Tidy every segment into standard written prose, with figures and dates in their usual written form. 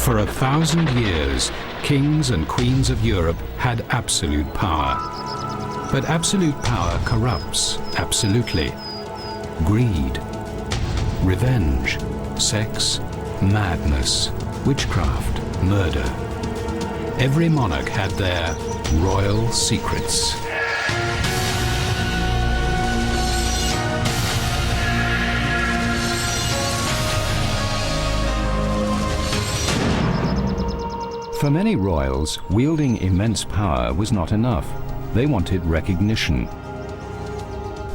For 1,000 years, kings and queens of Europe had absolute power. But absolute power corrupts absolutely. Greed, revenge, sex, madness, witchcraft, murder. Every monarch had their royal secrets. For many royals, wielding immense power was not enough. They wanted recognition.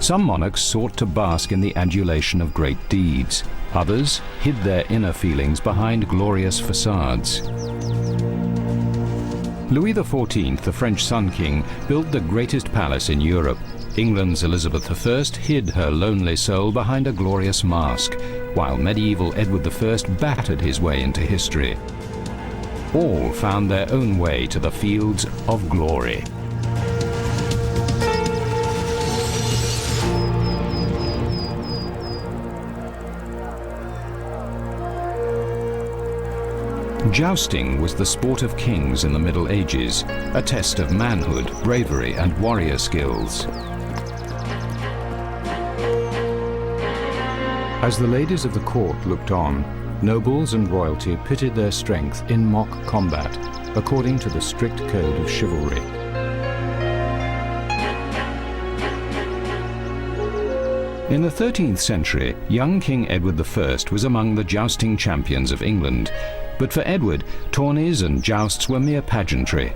Some monarchs sought to bask in the adulation of great deeds. Others hid their inner feelings behind glorious facades. Louis XIV, the French Sun King, built the greatest palace in Europe. England's Elizabeth I hid her lonely soul behind a glorious mask, while medieval Edward I battered his way into history. All found their own way to the fields of glory. Jousting was the sport of kings in the Middle Ages, a test of manhood, bravery, and warrior skills. As the ladies of the court looked on, nobles and royalty pitted their strength in mock combat, according to the strict code of chivalry. In the 13th century, young King Edward I was among the jousting champions of England, but for Edward, tourneys and jousts were mere pageantry.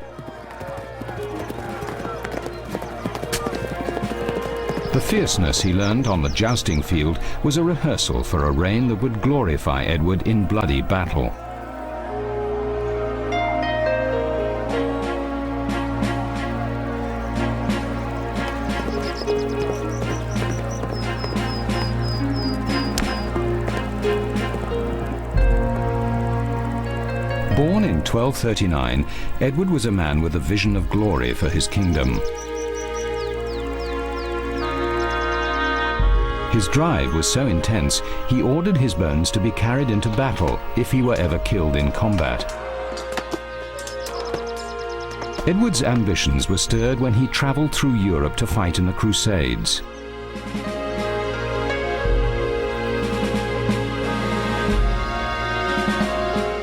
The fierceness he learned on the jousting field was a rehearsal for a reign that would glorify Edward in bloody battle. Born in 1239, Edward was a man with a vision of glory for his kingdom. His drive was so intense, he ordered his bones to be carried into battle if he were ever killed in combat. Edward's ambitions were stirred when he traveled through Europe to fight in the Crusades.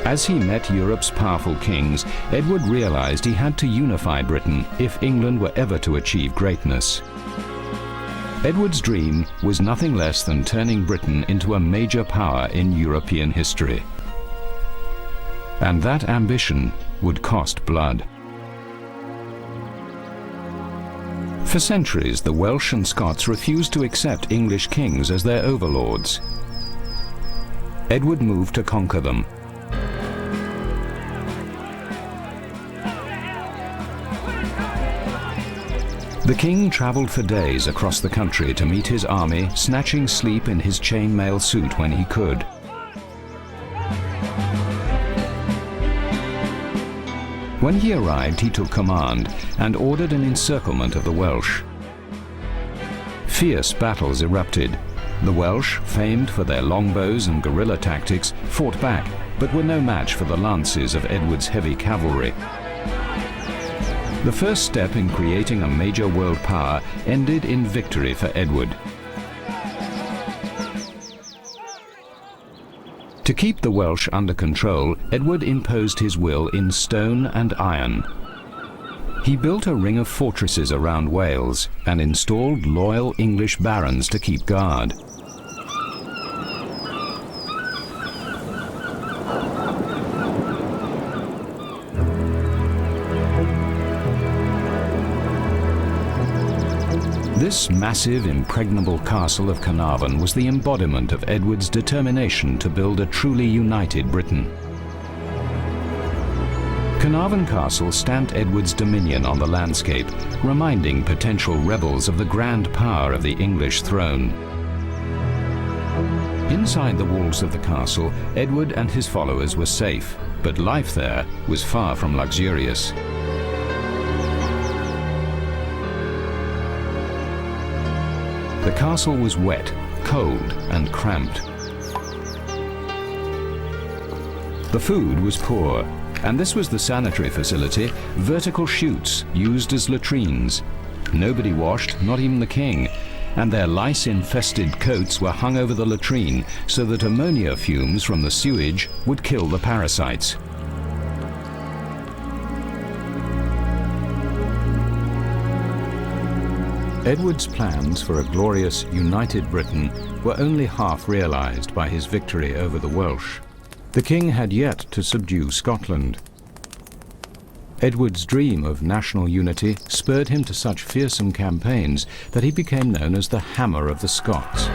As he met Europe's powerful kings, Edward realized he had to unify Britain if England were ever to achieve greatness. Edward's dream was nothing less than turning Britain into a major power in European history. And that ambition would cost blood. For centuries, the Welsh and Scots refused to accept English kings as their overlords. Edward moved to conquer them. The king traveled for days across the country to meet his army, snatching sleep in his chainmail suit when he could. When he arrived, he took command and ordered an encirclement of the Welsh. Fierce battles erupted. The Welsh, famed for their longbows and guerrilla tactics, fought back, but were no match for the lances of Edward's heavy cavalry. The first step in creating a major world power ended in victory for Edward. To keep the Welsh under control, Edward imposed his will in stone and iron. He built a ring of fortresses around Wales and installed loyal English barons to keep guard. This massive, impregnable castle of Carnarvon was the embodiment of Edward's determination to build a truly united Britain. Carnarvon Castle stamped Edward's dominion on the landscape, reminding potential rebels of the grand power of the English throne. Inside the walls of the castle, Edward and his followers were safe, but life there was far from luxurious. The castle was wet, cold, and cramped. The food was poor, and this was the sanitary facility, vertical chutes used as latrines. Nobody washed, not even the king, and their lice-infested coats were hung over the latrine so that ammonia fumes from the sewage would kill the parasites. Edward's plans for a glorious, united Britain were only half realized by his victory over the Welsh. The king had yet to subdue Scotland. Edward's dream of national unity spurred him to such fearsome campaigns that he became known as the Hammer of the Scots.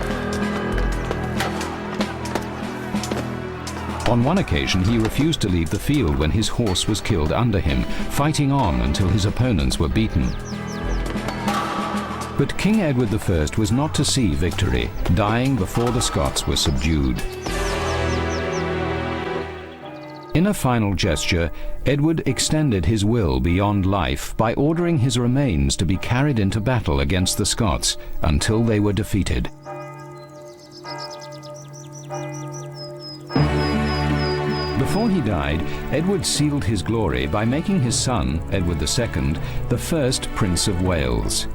On one occasion, he refused to leave the field when his horse was killed under him, fighting on until his opponents were beaten. But King Edward I was not to see victory, dying before the Scots were subdued. In a final gesture, Edward extended his will beyond life by ordering his remains to be carried into battle against the Scots until they were defeated. Before he died, Edward sealed his glory by making his son, Edward II, the first Prince of Wales,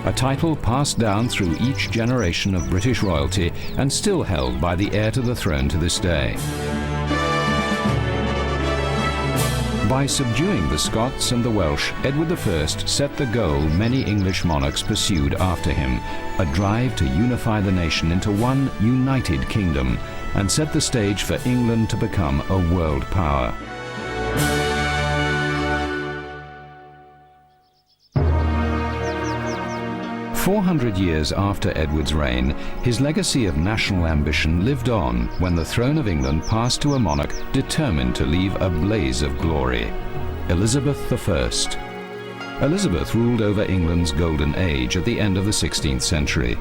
a title passed down through each generation of British royalty and still held by the heir to the throne to this day. By subduing the Scots and the Welsh, Edward I set the goal many English monarchs pursued after him, a drive to unify the nation into one united kingdom and set the stage for England to become a world power. "400 years after Edward's reign, his legacy of national ambition lived on when the throne of England passed to a monarch determined to leave a blaze of glory, Elizabeth I. Elizabeth ruled over England's golden age at the end of the 16th century.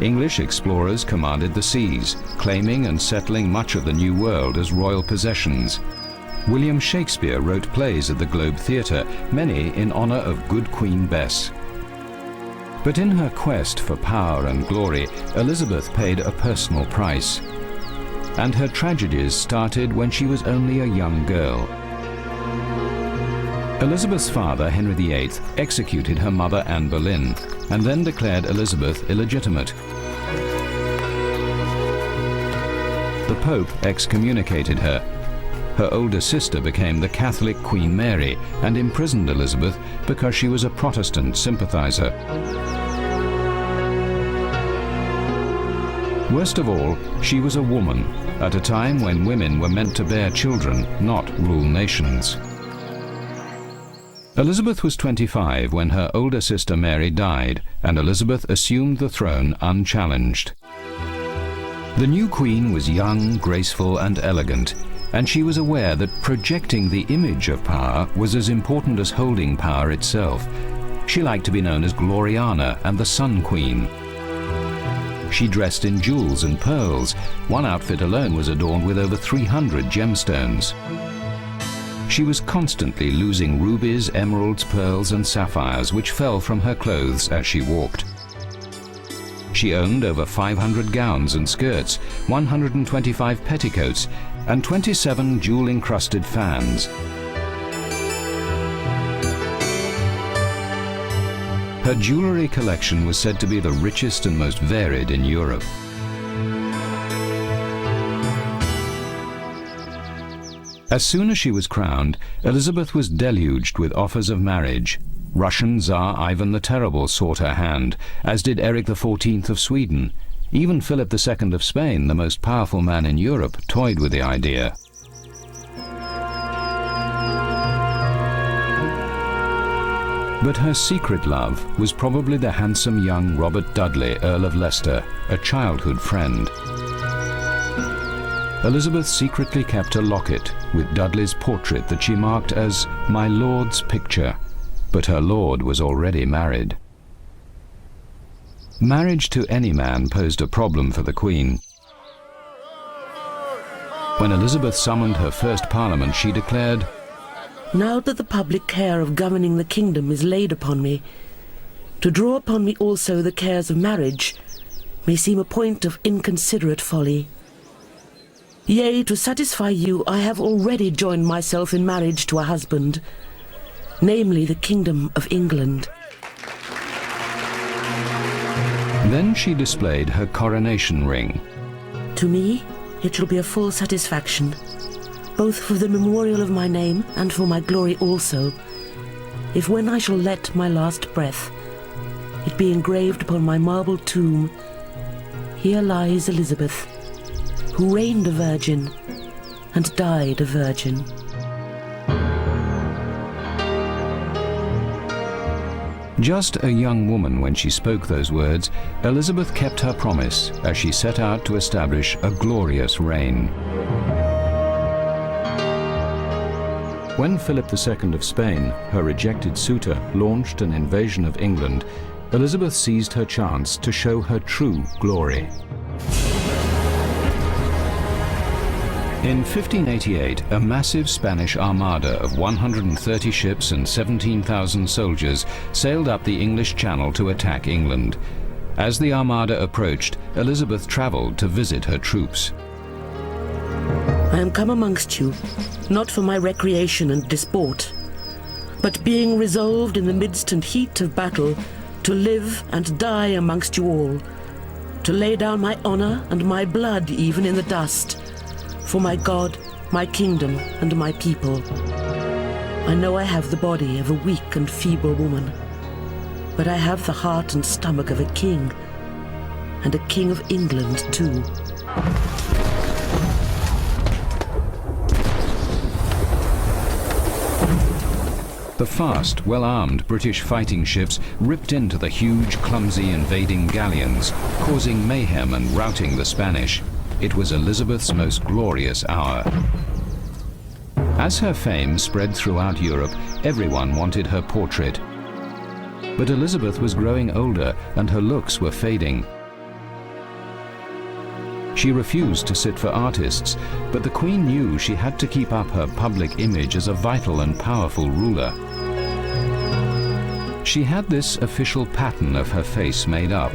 English explorers commanded the seas, claiming and settling much of the New World as royal possessions. William Shakespeare wrote plays at the Globe Theatre, many in honor of Good Queen Bess. But in her quest for power and glory, Elizabeth paid a personal price. And her tragedies started when she was only a young girl. Elizabeth's father, Henry VIII, executed her mother, Anne Boleyn, and then declared Elizabeth illegitimate. The Pope excommunicated her. Her older sister became the Catholic Queen Mary and imprisoned Elizabeth because she was a Protestant sympathizer. Worst of all, she was a woman, at a time when women were meant to bear children, not rule nations. Elizabeth was 25 when her older sister Mary died, and Elizabeth assumed the throne unchallenged. The new queen was young, graceful, and elegant, and she was aware that projecting the image of power was as important as holding power itself. She liked to be known as Gloriana and the Sun Queen. She dressed in jewels and pearls. One outfit alone was adorned with over 300 gemstones. She was constantly losing rubies, emeralds, pearls, and sapphires, which fell from her clothes as she walked. She owned over 500 gowns and skirts, 125 petticoats, and 27 jewel-encrusted fans. Her jewelry collection was said to be the richest and most varied in Europe. As soon as she was crowned, Elizabeth was deluged with offers of marriage. Russian Tsar Ivan the Terrible sought her hand, as did Eric XIV of Sweden. Even Philip II of Spain, the most powerful man in Europe, toyed with the idea. But her secret love was probably the handsome young Robert Dudley, Earl of Leicester, a childhood friend. Elizabeth secretly kept a locket with Dudley's portrait that she marked as "My Lord's picture," but her lord was already married. Marriage to any man posed a problem for the Queen. When Elizabeth summoned her first parliament, she declared, "Now that the public care of governing the kingdom is laid upon me, to draw upon me also the cares of marriage may seem a point of inconsiderate folly. Yea, to satisfy you, I have already joined myself in marriage to a husband, namely the kingdom of England. Then she displayed her coronation ring. To me, it shall be a full satisfaction, both for the memorial of my name and for my glory also, if when I shall let my last breath, it be engraved upon my marble tomb, here lies Elizabeth, who reigned a virgin and died a virgin. Just a young woman when she spoke those words, Elizabeth kept her promise as she set out to establish a glorious reign. When Philip II of Spain, her rejected suitor, launched an invasion of England, Elizabeth seized her chance to show her true glory. In 1588, a massive Spanish armada of 130 ships and 17,000 soldiers sailed up the English Channel to attack England. As the armada approached, Elizabeth travelled to visit her troops. I am come amongst you, not for my recreation and disport, but being resolved in the midst and heat of battle to live and die amongst you all, to lay down my honour and my blood even in the dust, for my God, my kingdom, and my people. I know I have the body of a weak and feeble woman, but I have the heart and stomach of a king, and a king of England too. The fast, well-armed British fighting ships ripped into the huge, clumsy invading galleons, causing mayhem and routing the Spanish. It was Elizabeth's most glorious hour. As her fame spread throughout Europe, everyone wanted her portrait. But Elizabeth was growing older and her looks were fading. She refused to sit for artists, but the Queen knew she had to keep up her public image as a vital and powerful ruler. She had this official pattern of her face made up.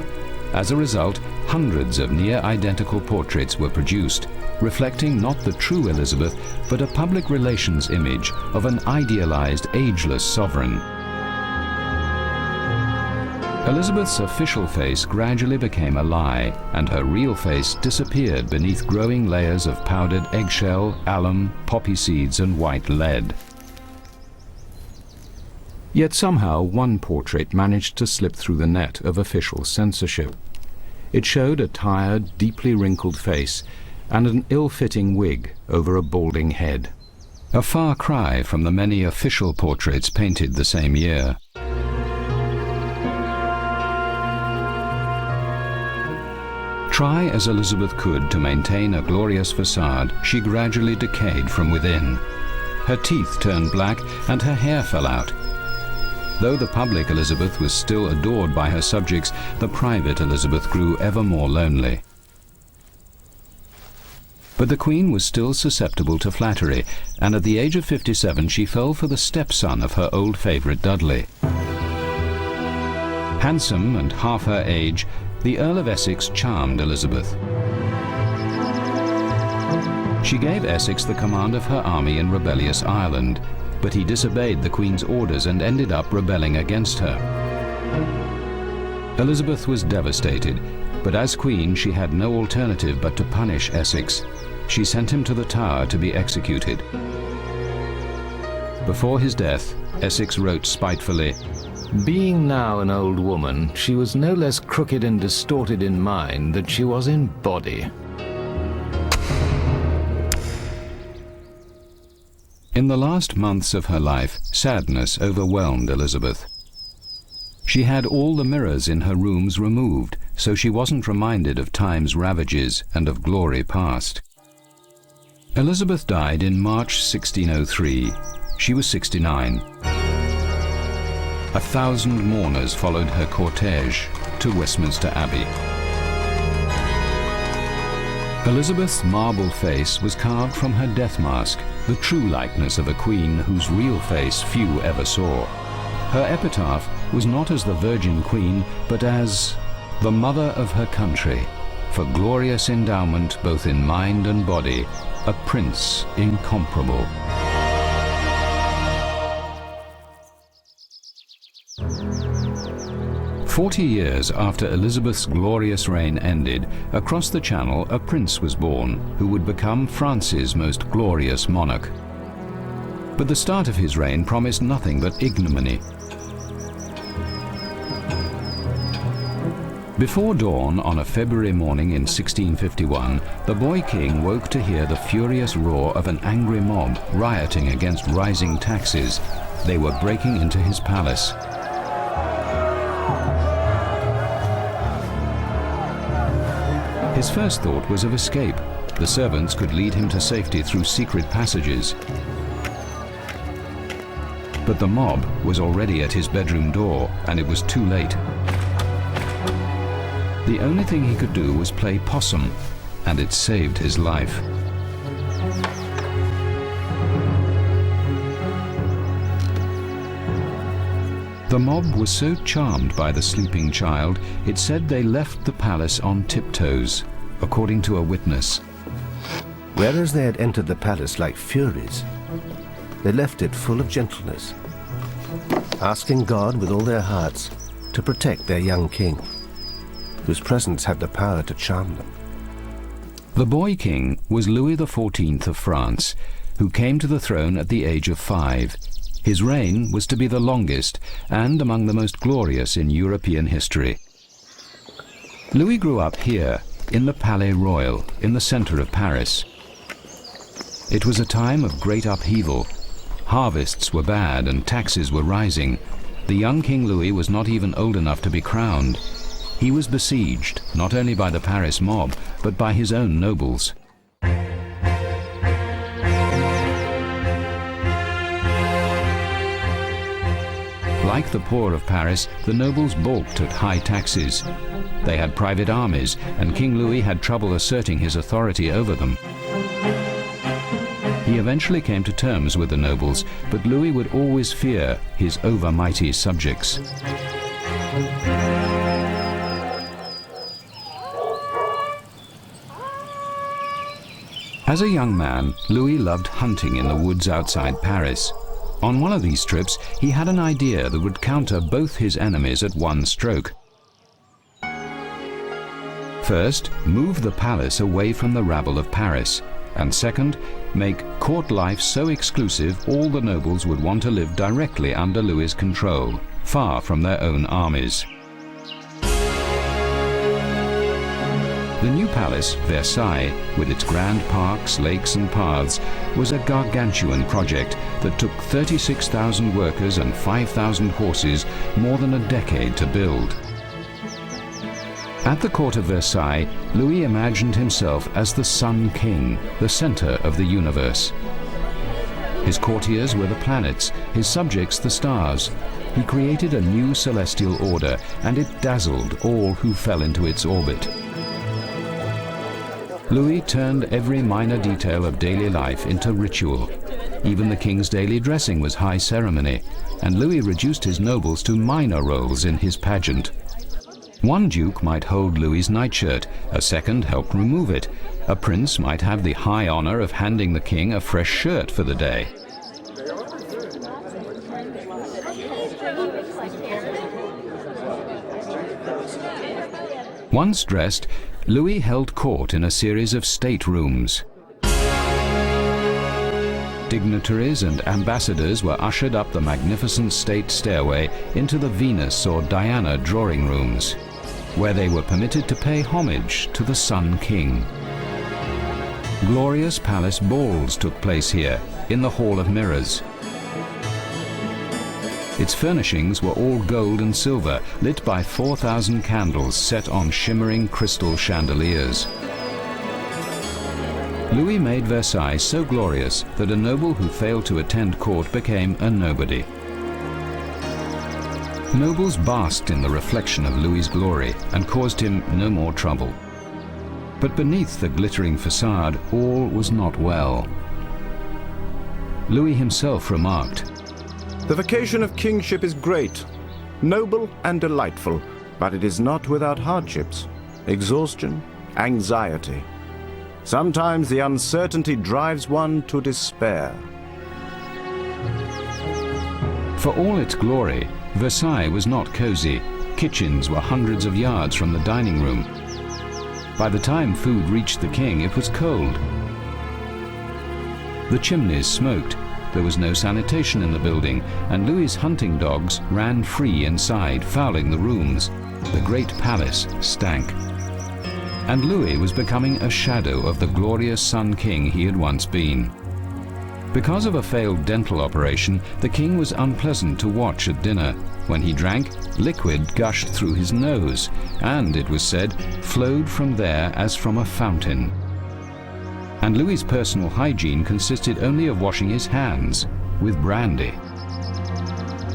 As a result, hundreds of near-identical portraits were produced, reflecting not the true Elizabeth, but a public relations image of an idealized, ageless sovereign. Elizabeth's official face gradually became a lie, and her real face disappeared beneath growing layers of powdered eggshell, alum, poppy seeds, and white lead. Yet somehow one portrait managed to slip through the net of official censorship. It showed a tired, deeply wrinkled face and an ill-fitting wig over a balding head. A far cry from the many official portraits painted the same year. Try as Elizabeth could to maintain a glorious facade, she gradually decayed from within. Her teeth turned black and her hair fell out. Though the public Elizabeth was still adored by her subjects, the private Elizabeth grew ever more lonely. But the Queen was still susceptible to flattery, and at the age of 57 she fell for the stepson of her old favourite Dudley. Handsome and half her age, the Earl of Essex charmed Elizabeth. She gave Essex the command of her army in rebellious Ireland, but he disobeyed the Queen's orders and ended up rebelling against her. Elizabeth was devastated, but as Queen she had no alternative but to punish Essex. She sent him to the Tower to be executed. Before his death, Essex wrote spitefully, "Being now an old woman, she was no less crooked and distorted in mind than she was in body." In the last months of her life, sadness overwhelmed Elizabeth. She had all the mirrors in her rooms removed, so she wasn't reminded of time's ravages and of glory past. Elizabeth died in March 1603. She was 69. 1,000 mourners followed her cortege to Westminster Abbey. Elizabeth's marble face was carved from her death mask, the true likeness of a queen whose real face few ever saw. Her epitaph was not as the Virgin Queen, but as the mother of her country, for glorious endowment both in mind and body, a prince incomparable. "40 years after Elizabeth's glorious reign ended, across the Channel a prince was born who would become France's most glorious monarch. But the start of his reign promised nothing but ignominy. Before dawn on a February morning in 1651, the boy king woke to hear the furious roar of an angry mob rioting against rising taxes. They were breaking into his palace. His first thought was of escape. The servants could lead him to safety through secret passages. But the mob was already at his bedroom door, and it was too late. The only thing he could do was play possum, and it saved his life. The mob was so charmed by the sleeping child, it said they left the palace on tiptoes, according to a witness. Whereas they had entered the palace like furies, they left it full of gentleness, asking God with all their hearts to protect their young king, whose presence had the power to charm them. The boy king was Louis XIV of France, who came to the throne at the age of 5. His reign was to be the longest and among the most glorious in European history. Louis grew up here, in the Palais Royal, in the center of Paris. It was a time of great upheaval. Harvests were bad and taxes were rising. The young King Louis was not even old enough to be crowned. He was besieged, not only by the Paris mob, but by his own nobles. Like the poor of Paris, the nobles balked at high taxes. They had private armies, and King Louis had trouble asserting his authority over them. He eventually came to terms with the nobles, but Louis would always fear his overmighty subjects. As a young man, Louis loved hunting in the woods outside Paris. On one of these trips, he had an idea that would counter both his enemies at one stroke. First, move the palace away from the rabble of Paris, and second, make court life so exclusive all the nobles would want to live directly under Louis's control, far from their own armies. The new palace, Versailles, with its grand parks, lakes and paths, was a gargantuan project that took 36,000 workers and 5,000 horses more than a decade to build. At the court of Versailles, Louis imagined himself as the Sun King, the center of the universe. His courtiers were the planets, his subjects the stars. He created a new celestial order, and it dazzled all who fell into its orbit. Louis turned every minor detail of daily life into ritual. Even the king's daily dressing was high ceremony, and Louis reduced his nobles to minor roles in his pageant. One duke might hold Louis's nightshirt, a second help remove it. A prince might have the high honor of handing the king a fresh shirt for the day. Once dressed, Louis held court in a series of state rooms. Dignitaries and ambassadors were ushered up the magnificent state stairway into the Venus or Diana drawing rooms, where they were permitted to pay homage to the Sun King. Glorious palace balls took place here, in the Hall of Mirrors. Its furnishings were all gold and silver, lit by 4,000 candles set on shimmering crystal chandeliers. Louis made Versailles so glorious that a noble who failed to attend court became a nobody. Nobles basked in the reflection of Louis's glory and caused him no more trouble. But beneath the glittering facade, all was not well. Louis himself remarked, "The vocation of kingship is great, noble and delightful, but it is not without hardships, exhaustion, anxiety. Sometimes the uncertainty drives one to despair. For all its glory, Versailles was not cozy. Kitchens were hundreds of yards from the dining room. By the time food reached the king, it was cold. The chimneys smoked. There was no sanitation in the building, and Louis's hunting dogs ran free inside, fouling the rooms. The great palace stank. And Louis was becoming a shadow of the glorious Sun King he had once been. Because of a failed dental operation, the king was unpleasant to watch at dinner. When he drank, liquid gushed through his nose, and, it was said, flowed from there as from a fountain. And Louis's personal hygiene consisted only of washing his hands with brandy.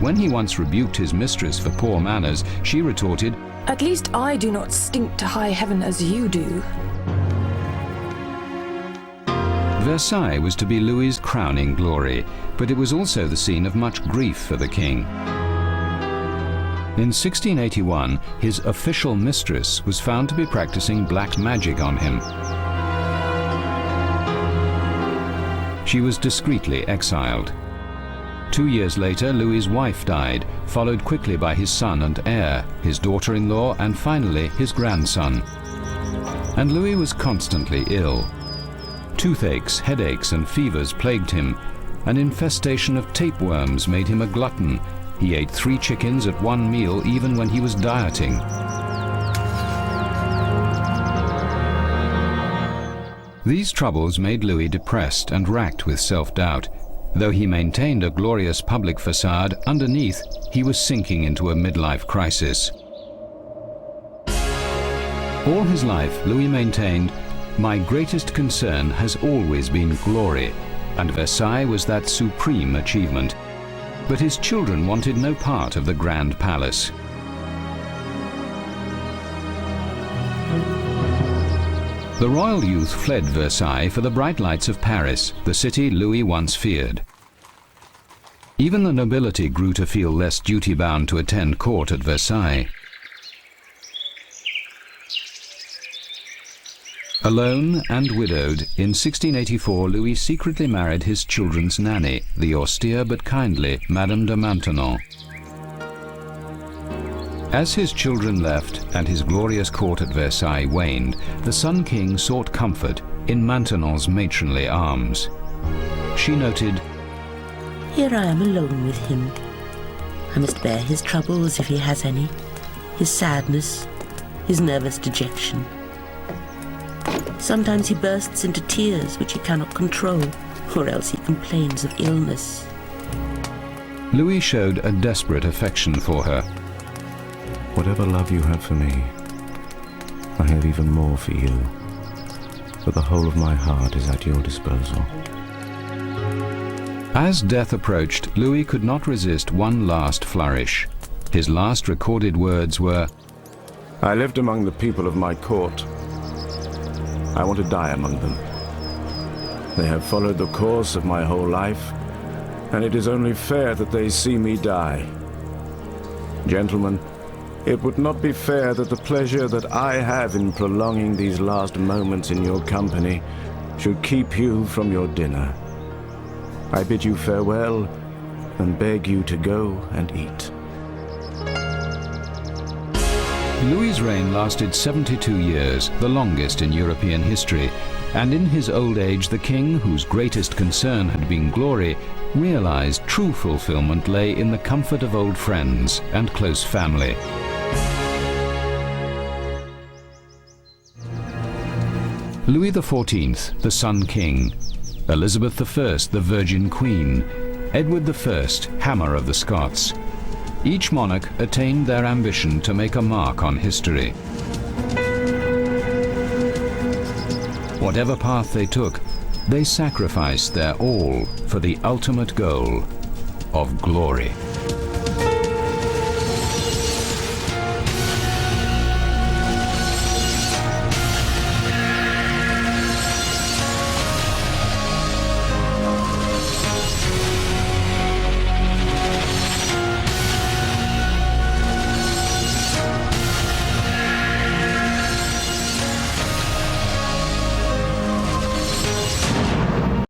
When he once rebuked his mistress for poor manners, she retorted, "At least I do not stink to high heaven as you do." Versailles was to be Louis's crowning glory, but it was also the scene of much grief for the king. In 1681, his official mistress was found to be practicing black magic on him. She was discreetly exiled. 2 years later, Louis's wife died, followed quickly by his son and heir, his daughter-in-law, and finally his grandson. And Louis was constantly ill. Toothaches, headaches, and fevers plagued him. An infestation of tapeworms made him a glutton. He ate 3 chickens at one meal even when he was dieting. These troubles made Louis depressed and racked with self-doubt. Though he maintained a glorious public facade, underneath he was sinking into a midlife crisis. All his life, Louis maintained, "My greatest concern has always been glory," and Versailles was that supreme achievement. But his children wanted no part of the grand palace. The royal youth fled Versailles for the bright lights of Paris, the city Louis once feared. Even the nobility grew to feel less duty-bound to attend court at Versailles. Alone and widowed, in 1684 Louis secretly married his children's nanny, the austere but kindly Madame de Maintenon. As his children left and his glorious court at Versailles waned, the Sun King sought comfort in Maintenon's matronly arms. She noted, Here I am alone with him. I must bear his troubles if he has any, his sadness, his nervous dejection. Sometimes he bursts into tears which he cannot control, or else he complains of illness. Louis showed a desperate affection for her. Whatever love you have for me, I have even more for you, for the whole of my heart is at your disposal. As death approached, Louis could not resist one last flourish. His last recorded words were, I lived among the people of my court. I want to die among them. They have followed the course of my whole life, and it is only fair that they see me die. Gentlemen, it would not be fair that the pleasure that I have in prolonging these last moments in your company should keep you from your dinner. I bid you farewell and beg you to go and eat. Louis's reign lasted 72 years, the longest in European history, and in his old age the king, whose greatest concern had been glory, realized true fulfillment lay in the comfort of old friends and close family. Louis XIV, the Sun King, Elizabeth I, the Virgin Queen, Edward I, Hammer of the Scots. Each monarch attained their ambition to make a mark on history. Whatever path they took, they sacrificed their all for the ultimate goal of glory.